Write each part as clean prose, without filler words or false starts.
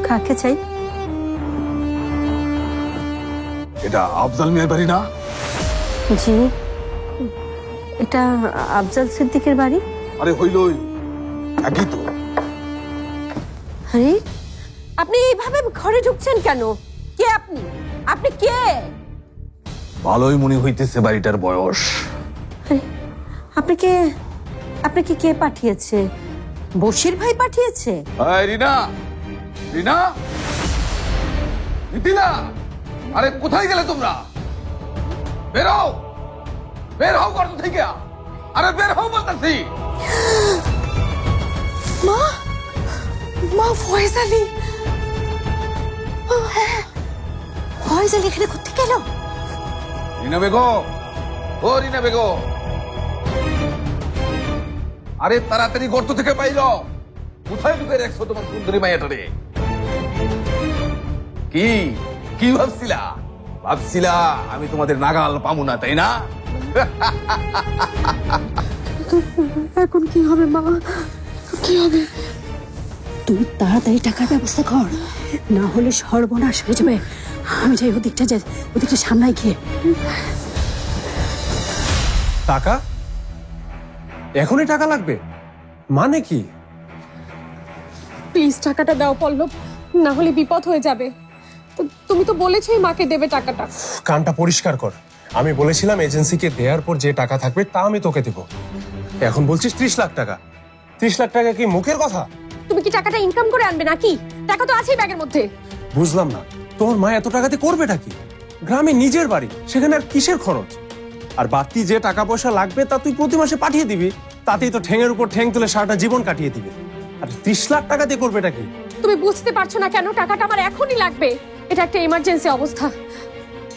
কাকে চাই? এটা আফজাল মিয়ার বাড়ি না? জি, এটা আফজাল সিদ্দিকের বাড়ি। আরে হইলই, একই তো। আরে আপনি এইভাবে ঘরে ঢুকছেন কেন? কে আপনি? আপনি কে? ভালোই মনে হইতেছে বাড়িটার বয়স। আপনাকে কে পাঠিয়েছে? বশির ভাই পাঠিয়েছে? রিনা, রিনা, মিথিলা, আরে কোথায় গেলে তোমরা? বের হও, বের হও ঘর থেকে। আরে বের হও বলতেছি। মা, মা ফয়েজ আলী। ফয়েজ আলী এখানে কোথেকে এলো? রিনা বেগম, ও রিনা বেগম, আরে তাড়াতাড়ি গর্ত থেকে বাইর। কোথায় ঢুকে রাখছো তোমার সুন্দরী মাইয়াটারে? কি কি ভাবছিলা? ভাবছিলা আমি তোমাদের নাগাল পামু না, তাই না? এখন কি হবে মা? কি হবে? তুই তাড়াতাড়ি টাকার ব্যবস্থা কর, না হলে সর্বনাশ হয়ে যাবে। আমি যাই ওদিকটা সামলাই গিয়ে। টাকা? এখনই টাকা লাগবে? মানে কি? প্লিজ টাকাটা দাও পল্লব, না হলে বিপদ হয়ে যাবে। তুমি তো বলেছই মাকে দেবে টাকাটা। কানটা পরিষ্কার কর। আমি বলেছিলাম এজেন্সিকে দেওয়ার পর যে টাকা থাকবে তা আমি তোকে দেব। এখন বলছিস 30 লাখ টাকা। 30 লাখ টাকা কি মুখের কথা? তুমি কি টাকাটা ইনকাম করে আনবে নাকি? টাকা তো আছেই ব্যাগের মধ্যে। বুঝলাম না, তোর মা এত টাকাতে করবেটা কি? গ্রামে নিজের বাড়ি, সেখানে আর কিসের খরচ? আর বাড়তি যে টাকা পয়সা লাগবে তা তুই প্রতি মাসে পাঠিয়ে দিবি। তাতেই তো ঠ্যাঙের উপর ঠ্যাং তুলে সারাটা জীবন কাটিয়ে দিবে। আর 30 লাখ টাকা দিয়ে করবেটা কি? তুমি বুঝতে পারছো না কেন? টাকাটা আমার এখনই লাগবে। এটা একটা ইমার্জেন্সি অবস্থা।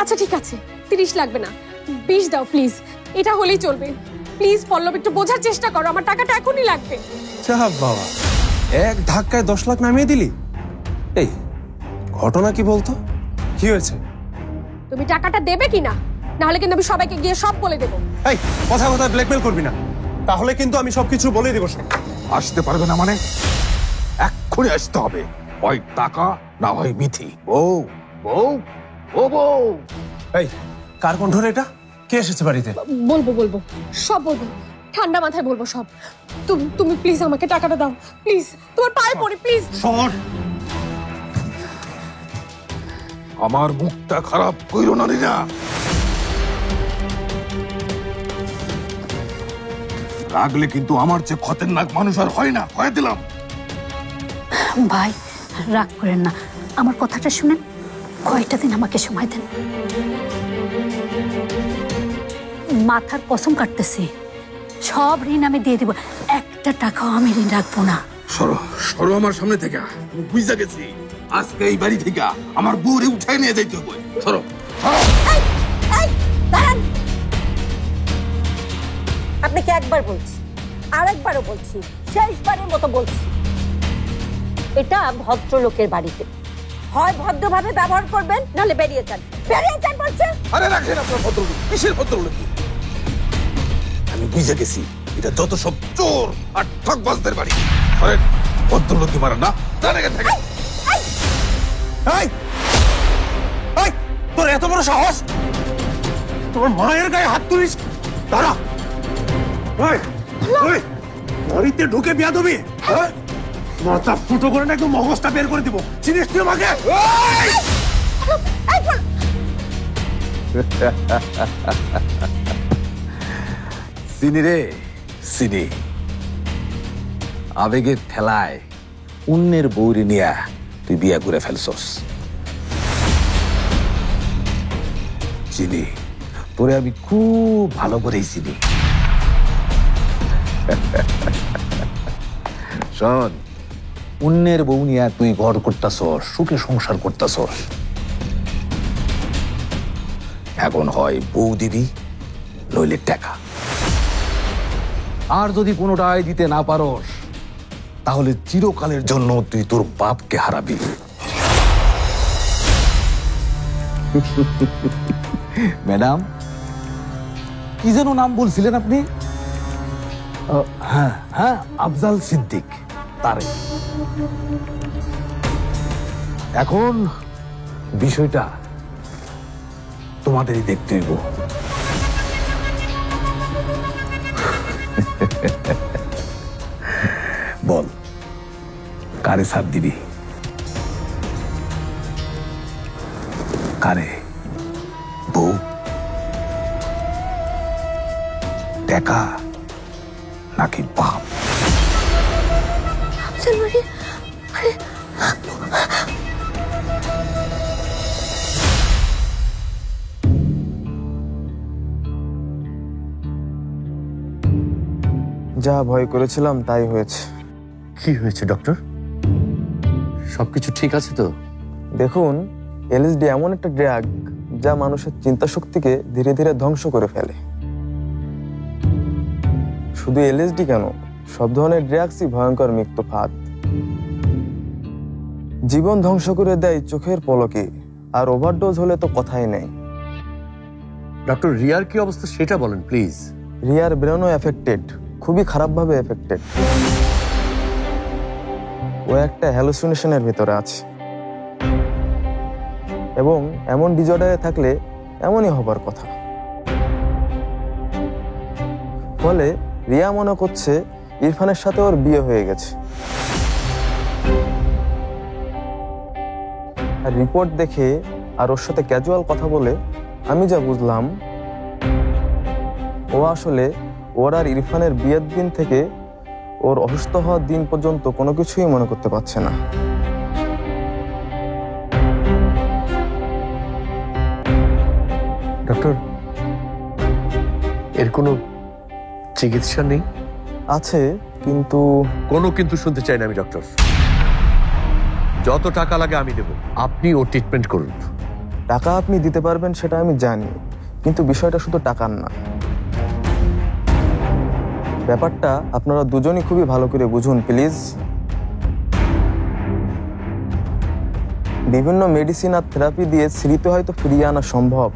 আচ্ছা ঠিক আছে, 30 লাগবে না, 20 দাও প্লিজ। এটা হলেই চলবে। প্লিজ পল্লব, একটু বোঝার চেষ্টা করো, আমার টাকাটা এখনই লাগবে। চাপ বাবা, এক ধাক্কায় 10 লাখ নামিয়ে দিলি। এই ঘটনা কি বলতো? কি হয়েছে? তুমি টাকাটা দেবে কিনা, না হলে কিন্তু আমি সবাইকে গিয়ে সব বলে দেবো। এই কথা কথা ব্ল্যাকমেল করবি না, তাহলে কিন্তু আমি সবকিছু বলে দেবো। আসতে পারবে না মানে? এক্ষুনি আসতে হবে, হয় টাকা না হয় মিথি। বউ, বউ, ও বউ। এই কার কণ্ঠ রে এটা? কে এসেছে বাড়িতে? বলবো, সব বলবো, ঠান্ডা মাথায় বলবো সব। তুমি প্লিজ আমাকে টাকাটা দাও, প্লিজ, তোমার পায়ে পড়ি প্লিজ। শোন, আমার মুখটা খারাপ কইরো না রিনা। রাগলে কিন্তু আমার চেয়ে খতরনাক মানুষ আর হয় না, কয়ে দিলাম। ভাই রাগ করেন না, আমার কথাটা শুনেন। কয়টা দিন আমাকে সময় দেন। মাথার কসম কাটতেছি, সব ঋণ আমি দিয়ে দিব, একটা টাকাও আমি ঋণ রাখবো না। সরো সরো আমার সামনে থেকে। আমি বুঝা গেছি আজকে এই বাড়ি থেকে আমার বউরে উঠাই নিয়ে যাইতে হবে। সরো, আপনাকে একবার বলছি, আরেকবারও বলছি, শেষবারের মতো বলছি, এটা ভদ্রলোকের বাড়িতে। হয় ভদ্রভাবে ব্যবহার করবেন, নাহলে বেরিয়ে যান। বেরিয়ে যান বলছে। আরে রাখেন আপনার ভদ্রলোক। কিসের ভদ্রলোক? আমি বুঝে গেছি এটা যত সব চোর আর ঠকবাজদের বাড়ি। আরে ভদ্রলোকই মারা না, জানে থাকে। তোর এত বড় সাহস, তোর মায়ের গায়ে হাত তুলিস? দাঁড়া, বাড়িতে ঢুকে বিয়াদবি? মাথা ফুটো করে না, একদম মগজটা বের করে দিব। চিনিস তুই আমাকে? চিনি রে, চিনি। আবেগের ঠেলায় অন্যের বউরি নিয়া তুই বিয়া করে ফেলছস। চিনি, তোরে আমি খুব ভালো করেই চিনি। শোন, অন্যের বউ নিয়া তুই ঘর করতাছস, সুখে সংসার করতাছস। এখন হয় বউ দিবি, নইলে টাকা। আর যদি কোনোটাই দিতে না পারস, তাহলে চিরকালের জন্য তুই তোর বাপকে হারাবি। ম্যাডাম, কি যেন নাম বলছিলেন আপনি? হ্যাঁ হ্যাঁ, আফজাল সিদ্দিক। তারে এখন বিষয়টা তোমাদেরই দেখতে হইব। বল, কারে সাথ দিবি? কারে? বউ, টাকা নাকি বাপ? যা ভয় করেছিলাম তাই হয়েছে। কি হয়েছে ডক্টর? সবকিছু ঠিক আছে তো? দেখুন, এলএসডি এমন একটা ড্রাগ যা মানুষের চিন্তা শক্তিকে ধীরে ধীরে ধ্বংস করে ফেলে। শুধু এলএসডি কেন, সব ধরনের ড্রাগসই ভয়ঙ্কর মৃত্যু ফাঁদ। জীবন ধ্বংস করে দেয় চোখের পলকে, আর ওভারডোজ হলে তো কথাই নেই। ডক্টর, রিয়ার কি অবস্থা সেটা বলেন প্লিজ। রিয়ার ব্রেনও এফেক্টেড, খুবই খারাপভাবে এফেক্টেড। ও একটা হ্যালুসিনেশনের ভিতরে আছে, এবং এমন ডিজঅর্ডারে থাকলে এমনই হবার কথা। ফলে রিয়া মনে করছে ইরফানের সাথে ওর বিয়ে হয়ে গেছে। আর রিপোর্ট দেখে আর ওর সাথে ক্যাজুয়াল কথা বলে আমি যা বুঝলাম, ও আসলে ওর আর ইরফানের বিয়ের দিন থেকে ওর অসুস্থ হওয়ার দিন পর্যন্ত কোনো কিছুই মনে করতে পারছে না। ডক্টর, এর কোনো চিকিৎসা নেই? আছে, কিন্তু কোনো কিন্তু শুনতে চাই না আমি ডক্টর। যত টাকা লাগে আমি দেব, আপনি ওর ট্রিটমেন্ট করুন। টাকা আপনি দিতে পারবেন সেটা আমি জানি, কিন্তু বিষয়টা শুধু টাকার না। ব্যাপারটা আপনারা দুজনই খুবই ভালো করে বুঝুন প্লিজ। বিভিন্ন মেডিসিন আর থেরাপি দিয়ে স্মৃতি হয়তো ফিরিয়ে আনা সম্ভব।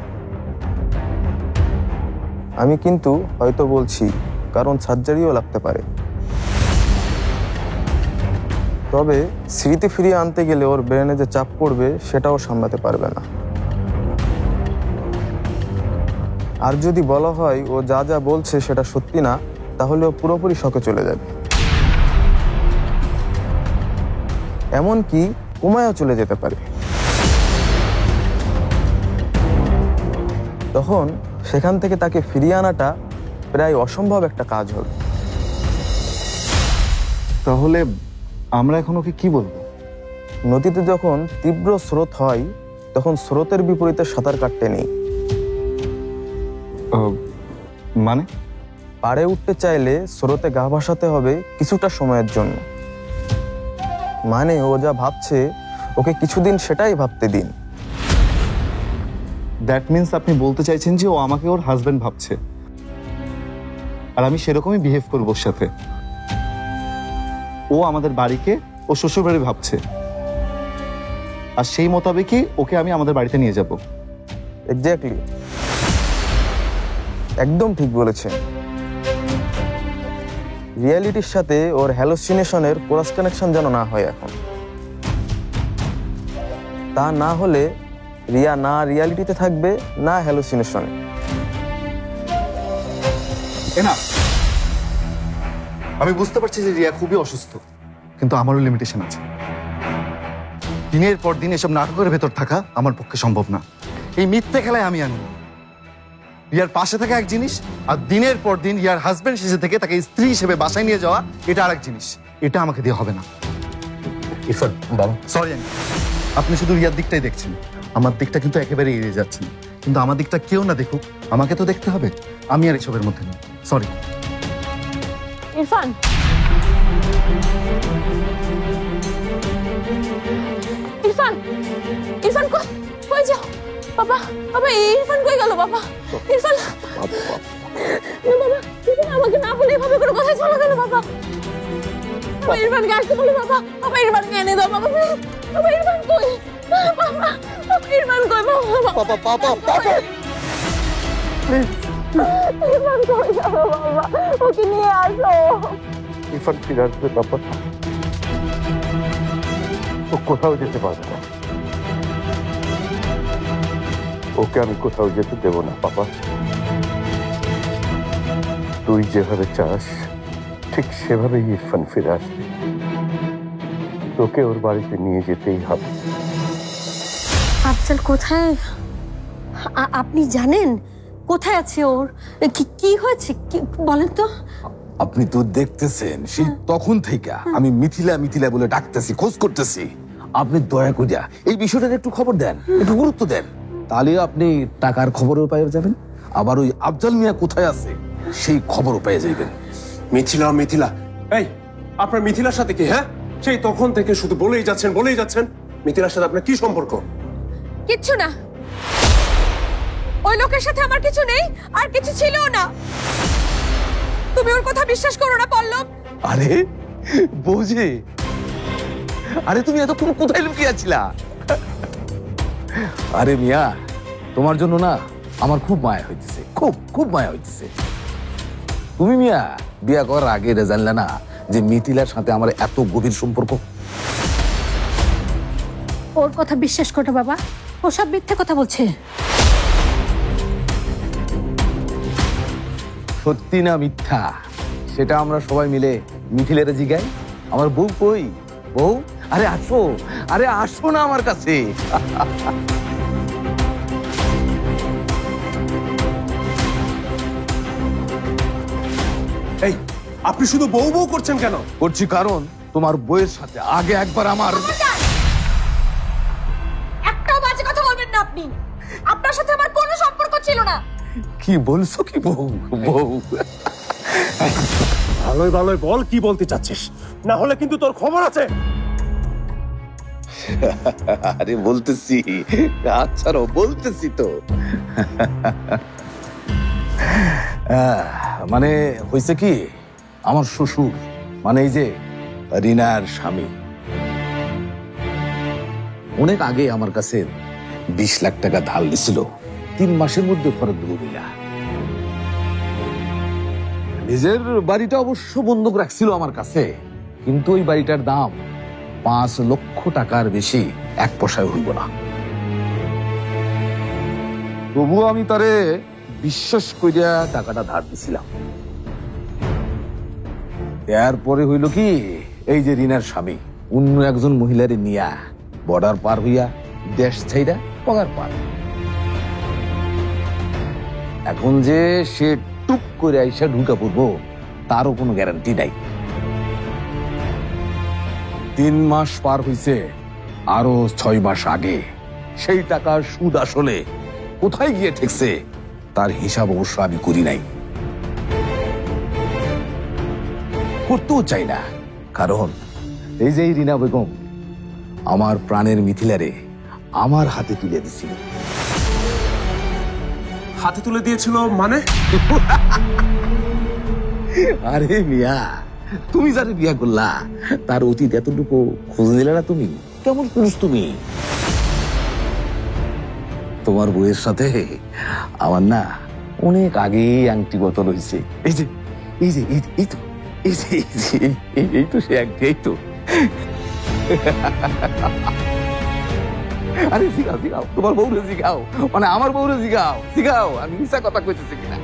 আমি কিন্তু হয়তো বলছি, কারণ সার্জারিও লাগতে পারে। তবে স্মৃতি ফিরিয়ে আনতে গেলে ওর ব্রেনে যে চাপ পড়বে সেটাও সামলাতে পারবে না। আর যদি বলা হয় ও যা যা বলছে সেটা সত্যি না, তাহলে ও পুরোপুরি শকে চলে যাবে, এমনকি কোমায়ও চলে যেতে পারে। তখন সেখান থেকে তাকে ফিরিয়ে আনাটা প্রায় অসম্ভব একটা কাজ হবে। তাহলে আমরা এখন ওকে কি বলবো? নদীতে যখন তীব্র স্রোত হয় তখন স্রোতের বিপরীতে সাঁতার কাটতে নেই। মানে? পাড়ে উঠতে চাইলে স্রোতে গা ভাসাতে হবে কিছুটা সময়ের জন্য। মানে ও যা ভাবছে ওকে কিছুদিন সেটাই ভাবতে দিন। দ্যাট মিন্স আপনি বলতে চাইছেন যে ও আমাকে ওর হাজবেন্ড ভাবছে, আর আমি সেরকমই বিহেভ করবো ওর সাথে। ও আমাদের বাড়িকে ও শ্বশুর বাড়ি ভাবছে, আর সেই মোতাবেকই ওকে আমি আমাদের বাড়িতে নিয়ে যাব। এক্স্যাক্টলি, একদম ঠিক বলেছেন। রিয়ালিটির সাথে ওর হ্যালুসিনেশনের ক্রস কানেকশন যেন না হয় এখন। তা না হলে রিয়া না রিয়ালিটিতে থাকবে, না হ্যালুসিনেশনে। আমি বুঝতে পারছি যে রিয়া খুবই অসুস্থ, কিন্তু আমারও লিমিটেশন আছে। দিনের পর দিন এসব নাটকের ভেতর থাকা আমার পক্ষে সম্ভব না। এই মিথ্যে খেলায় আমি আনি। রিয়ার পাশে থাকা এক জিনিস, আর দিনের পর দিন রিয়ার হাজবেন্ড শেষে থেকে তাকে স্ত্রী হিসেবে বাসায় নিয়ে যাওয়া, এটা আরেক জিনিস। এটা আমাকে দিয়ে হবে না। ইরফান বাবা, সরি, আপনি শুধু রিয়ার দিকটাই দেখছেন, আমার দিকটা কিন্তু একেবারে এড়িয়ে যাচ্ছেন। কিন্তু আমার দিকটা কেউ না দেখুক, আমাকে তো দেখতে হবে। আমি আর এসবের মধ্যে নেই, সরি। ইরফান, ইরফান, ইরফান কই যাও? বাবা, বাবা, ইরফান কই গেল? বাবা, ইরফান, না বাবা, ইরফান আমাকে না বলে এভাবে করে কোথায় চলে গেল? বাবা, বাবা, ইরফানকে আসতে বলো। বাবা, বাবা, ইরফানকে এনে দাও। বাবা, বাবা, ইরফান কই? বাবা, বাবা, ইরফান কই? বাবা, বাবা, বাবা, ইরফান কই গেল? বাবা, ওকে নিয়ে আসো। ইরফান ফিরে আসবে বাবা, ও কোথাও যেতে পারবে না। ওকে আমি কোথাও যেতে দেব না বাবা। তুই যেভাবে চাস ঠিক সেভাবেই ইরফান ফিরে আসবে। তোকে ওর বাড়িতে নিয়ে যেতেই হবে। আফজাল কোথায়? আপনি জানেন কোথায় আছে ওর? কি হয়েছে কি বলেন তো? আপনি তো দেখতেছেন সেই তখন থেকে আমি মিথিলা মিথিলা বলে ডাকতেছি, খোঁজ করতেছি। আপনি দয়া করিয়া এই বিষয়টার একটু খবর দেন, একটু গুরুত্ব দেন, তাহলে আপনি টাকার খবরও পেয়ে যাবেন, আবার ওই আফজাল মিয়া কোথায় আছে সেই খবরও পেয়ে যাবেন। মিথিলা মিথিলা, এই আপনার মিথিলার সাথে কি? হ্যাঁ, সেই তখন থেকে শুধু বলেই যাচ্ছেন। মিথিলার সাথে আপনার কি সম্পর্ক? কিচ্ছু না, ওই লোকের সাথে আমার কিছু নেই, আর কিছু ছিলও না। তুমি ওর কথা বিশ্বাস করো না পল্লব। আরে বৌজি, আরে তুমি এতক্ষণ কোথায় লুকিয়ে আছিলা? আরে মিয়া, তোমার জন্য না আমার খুব মায়া হইতেছে, খুব মায়া হইতেছে। তুমি মিয়া বিয়া করার আগে জানলে না যে মিথিলার সাথে আমার এত গভীর সম্পর্ক? ওর কথা বিশ্বাস করো বাবা, ও সব মিথ্যে কথা বলছে। সত্যি না মিথ্যা সেটা আমরা সবাই মিলে মিথিলের জিগাই। আমার বউ কই? বউ, আরে আসো না আমার কাছে। এই আপনি শুধু বউ বউ করছেন কেন? করছি কারণ তোমার বউয়ের সাথে আগে একবার আমার একটাও বাজে কথা বলবেন না আপনি। আপনার সাথে আমার কোনো সম্পর্ক ছিল না। কি বলছো কি বউ? ভালোই বল কি বলতে চাচ্ছিস, না হলে কিন্তু তোর খবর আছে। আরে বলতেছি, আচ্ছা বলতেছি তো। মানে হয়েছে কি, আমার শ্বশুর মানে এই যে রিনার স্বামী অনেক আগে আমার কাছে 20 লাখ টাকা ধার দিছিল, 3 মাসের মধ্যে ফেরত দেবো বইলা। নিজের বাড়িটা অবশ্য বন্ধক রাখছিল আমার কাছে, কিন্তু ওই বাড়িটার দাম 5 লক্ষ টাকার বেশি 1 পয়সায় হইব না। তবুও আমি তারে বিশ্বাস করিয়া টাকাটা ধার দিছিলাম। এরপরে হইল কি, এই যে রিনার স্বামী অন্য একজন মহিলারে নিয়া বর্ডার পার হইয়া দেশ ছাইরা পগার পার। এখন যে সে টুক করে আইসা ঢুকা পড়বো তারও কোনো গ্যারান্টি নাই। 3 মাস পার হইছে, আরো 6 মাস আগে সেই টাকার সুদ আসলে কোথায় গিয়ে ঠেকছে তার হিসাব অবশ্য আমি করি নাই, করতেও চাই না। কারণ এই যে রিনা বেগম আমার প্রাণের মিথিলারে আমার হাতে তুলে দিছিল। হাতে তুলে দিয়েছিল মানে? আরে মিয়া, তুমি যারে বিয়া করলা তার অতীত এতটুকু খোঁজ নিলে না তুমি? কেমন পুরুষ তুমি? তোমার বউয়ের সাথে আমার না অনেক আগেই আংটি বদল হয়েছে। এই তো সে আংটি, এই তো। আরে শিখাও তোমার বউরে শিখাও, মানে আমার বউরে শিখাও আমি মিশা কথা কইতেছি কিনা।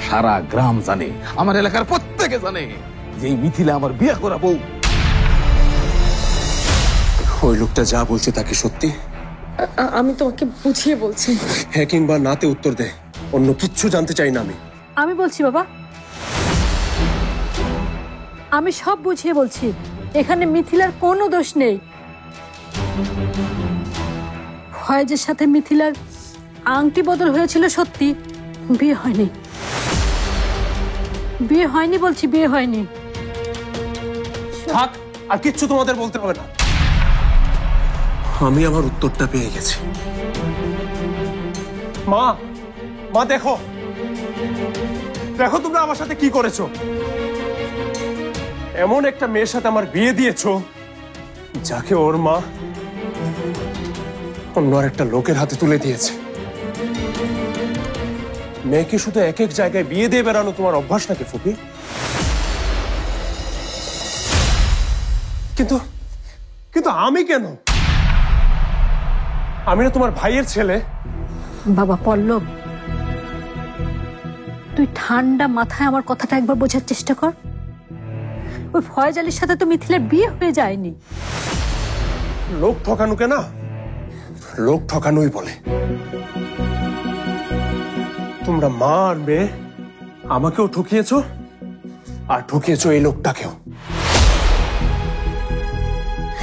সারা গ্রাম জানে, আমার এলাকার প্রত্যেকে জানে যে এই মিথিলা আমার বিয়ে করা বউ। ওই লোকটা যা বলছে তাকে সত্যি? আমি তোমাকে বুঝিয়ে বলছি। হ্যাঁ কিংবা নাতে উত্তর দে, অন্য কিচ্ছু জানতে চাই না আমি। আমি বলছি বাবা, আমি সব বুঝিয়ে বলছি, এখানে মিথিলার কোনো দোষ নেই। ফয়েজের সাথে মিথিলার আংটি বদল হয়েছিল সত্যি, বিয়ে হয়নি। বলছি, বিয়ে হয়নি। থাক, আর কিচ্ছু তোমাদের বলতে হবে না, আমি আমার উত্তরটা পেয়ে গেছি। মা দেখো তোমরা আমার সাথে কি করেছো। এমন একটা মেয়ের সাথে আমার বিয়ে দিয়েছো যাকে ওর মা অন্য আর একটা লোকের হাতে তুলে দিয়েছে। মেয়েকে শুধু এক এক জায়গায় বিয়ে দিয়ে বেড়ানো তোমার অভ্যাস নাকি ফুপি? কিন্তু আমি কেন? আমি না তোমার ভাইয়ের ছেলে। বাবা পল্লব, তুই ঠান্ডা মাথায় আমার কথাটা একবার বোঝার চেষ্টা কর। ওই ফয়েজ আলীর সাথে তো মিথিলার বিয়ে হয়ে যায়নি। লোক ঠকানোকে না লোক ঠকানোই বলে। তোমরা মা আর মেয়ে আমাকেও ঠকিয়েছো, আর ঠকিয়েছো এই লোকটাকেও।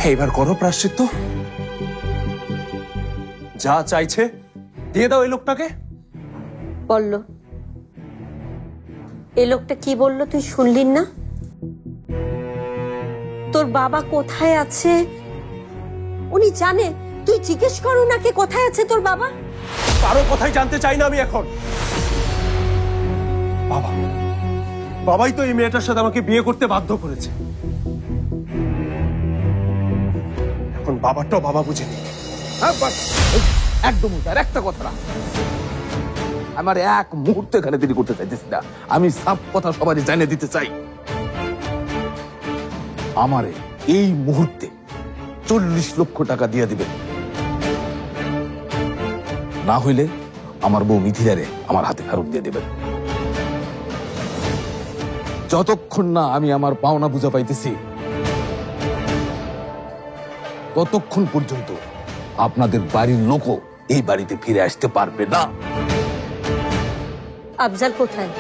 এইবার করো প্রায়শ্চিত্ত, যা চাইছে দিয়ে দাও এই লোকটাকে। বললো এ লোকটা কি বললো তুই শুনলি না? তোর বাবা কোথায় আছে উনি জানে, তুই জিজ্ঞেস কর ওনাকে কোথায় আছে তোর বাবা। কারো কথাই জানতে চাই না আমি এখন। বাবা, বাবাই তো এই মেয়েটার সাথে আমাকে বিয়ে করতে বাধ্য করেছে। এখন বাবাটাও বাবা বুঝে নি। একদম তার একটা কথা না, আমার এক মুহূর্তে এখানে দেরি করতে চাইতেছি না। আমি সব কথা সবারই জানিয়ে দিতে চাই। আমারে এই মুহূর্তে 40 লক্ষ টাকা দিয়ে দিবেন, না হইলে আমার বউ মিথিলারে আমার হাতে ফেরত দিয়ে দেবেন। যতক্ষণ না আমি আমার পাওনা বুঝা পাইতেছি ততক্ষণ পর্যন্ত আপনাদের বাড়ির লোকও এই বাড়িতে ফিরে আসতে পারবে না। আফজাল কোথায়?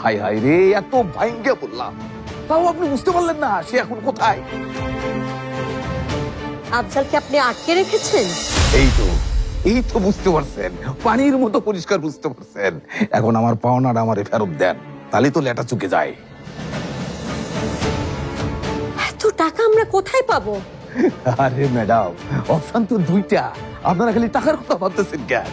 হাই হাই রে, এত ভাইঙ্গে বললাম তাও আপনি বুঝতে পারলেন না সে এখন কোথায়। আফজালকে আপনি আটকে রেখেছেন? এই তো বুঝতে পারছেন, পানির মতো পরিষ্কার বুঝতে পারছেন। এখন আমার পাওনাটা আমারে ফেরত দেন, তাহলে তো লেটা চুকে যায়। এত টাকা আমরা কোথায় পাবো? আরে ম্যাডাম, অপশন তো দুইটা, আপনারা খালি টাকার কথা ভাবতেছেন কেন?